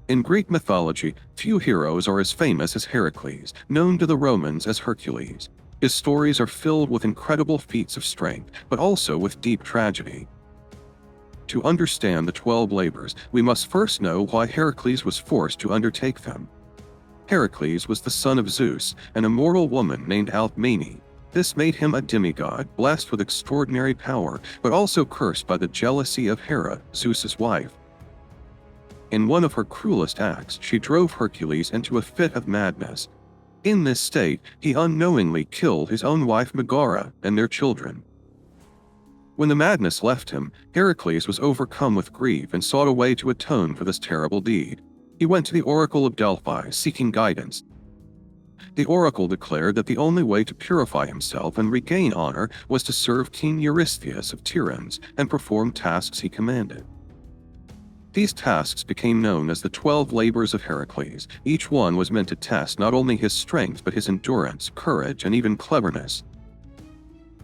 In Greek mythology, few heroes are as famous as Heracles, known to the Romans as Hercules. His stories are filled with incredible feats of strength, but also with deep tragedy. To understand the 12 labors, we must first know why Heracles was forced to undertake them. Heracles was the son of Zeus, an immortal woman named Alcmene. This made him a demigod, blessed with extraordinary power, but also cursed by the jealousy of Hera, Zeus's wife. In one of her cruelest acts, she drove Hercules into a fit of madness. In this state, he unknowingly killed his own wife Megara and their children. When the madness left him, Heracles was overcome with grief and sought a way to atone for this terrible deed. He went to the Oracle of Delphi, seeking guidance. The oracle declared that the only way to purify himself and regain honor was to serve King Eurystheus of Tiryns and perform tasks he commanded. These tasks became known as the 12 labors of Heracles. Each one was meant to test not only his strength but his endurance, courage, and even cleverness.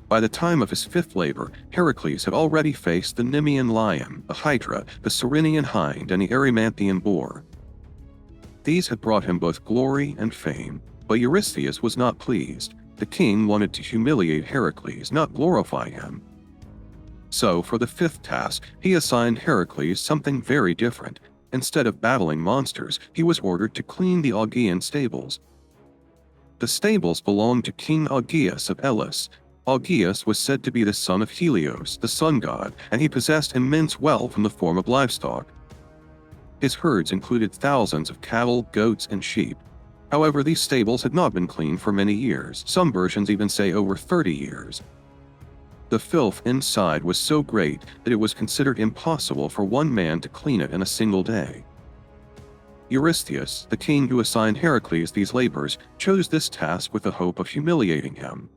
By the time of his fifth labor, Heracles had already faced the Nemean lion, the hydra, the Ceryneian hind, and the Erymanthian boar. These had brought him both glory and fame, but Eurystheus was not pleased. The king wanted to humiliate Heracles, not glorify him. So, for the fifth task, he assigned Heracles something very different. Instead of battling monsters, he was ordered to clean the Augean Stables. The stables belonged to King Augeas of Elis. Augeas was said to be the son of Helios, the sun god, and he possessed immense wealth in the form of livestock. His herds included thousands of cattle, goats, and sheep. However, these stables had not been cleaned for many years. Some versions even say over 30 years. The filth inside was so great that it was considered impossible for one man to clean it in a single day. Eurystheus, the king who assigned Heracles these labors, chose this task with the hope of humiliating him.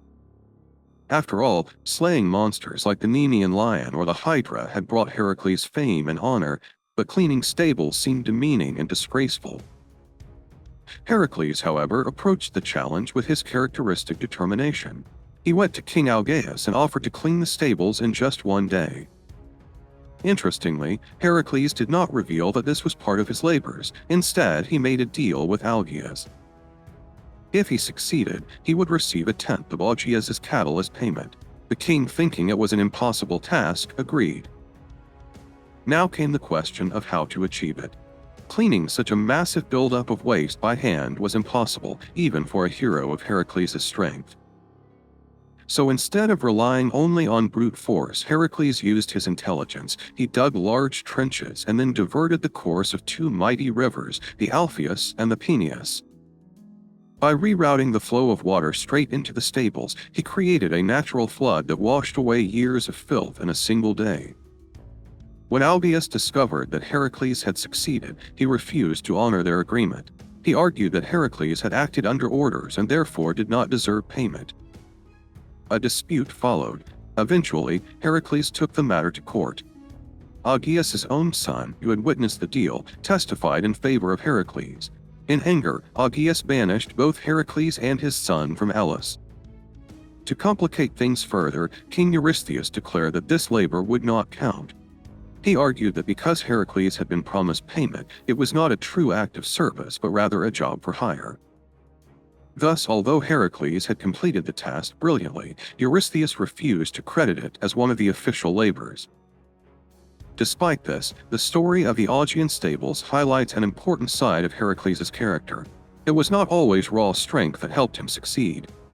After all, slaying monsters like the Nemean lion or the hydra had brought Heracles fame and honor, but cleaning stables seemed demeaning and disgraceful. Heracles, however, approached the challenge with his characteristic determination. He went to King Augeas and offered to clean the stables in just one day. Interestingly, Heracles did not reveal that this was part of his labors. Instead, he made a deal with Augeas. If he succeeded, he would receive a tenth of Augeas's cattle as payment. The king, thinking it was an impossible task, agreed. Now came the question of how to achieve it. Cleaning such a massive buildup of waste by hand was impossible, even for a hero of Heracles' strength. So instead of relying only on brute force, Heracles used his intelligence. He dug large trenches and then diverted the course of two mighty rivers, the Alpheus and the Peneus. By rerouting the flow of water straight into the stables, he created a natural flood that washed away years of filth in a single day. When Augeas discovered that Heracles had succeeded, he refused to honor their agreement. He argued that Heracles had acted under orders and therefore did not deserve payment. A dispute followed. Eventually, Heracles took the matter to court. Augeas' own son, who had witnessed the deal, testified in favor of Heracles. In anger, Augeas banished both Heracles and his son from Elis. To complicate things further, King Eurystheus declared that this labor would not count. He argued that because Heracles had been promised payment, it was not a true act of service but rather a job for hire. Thus, although Heracles had completed the task brilliantly, Eurystheus refused to credit it as one of the official labors. Despite this, the story of the Augean Stables highlights an important side of Heracles' character. It was not always raw strength that helped him succeed.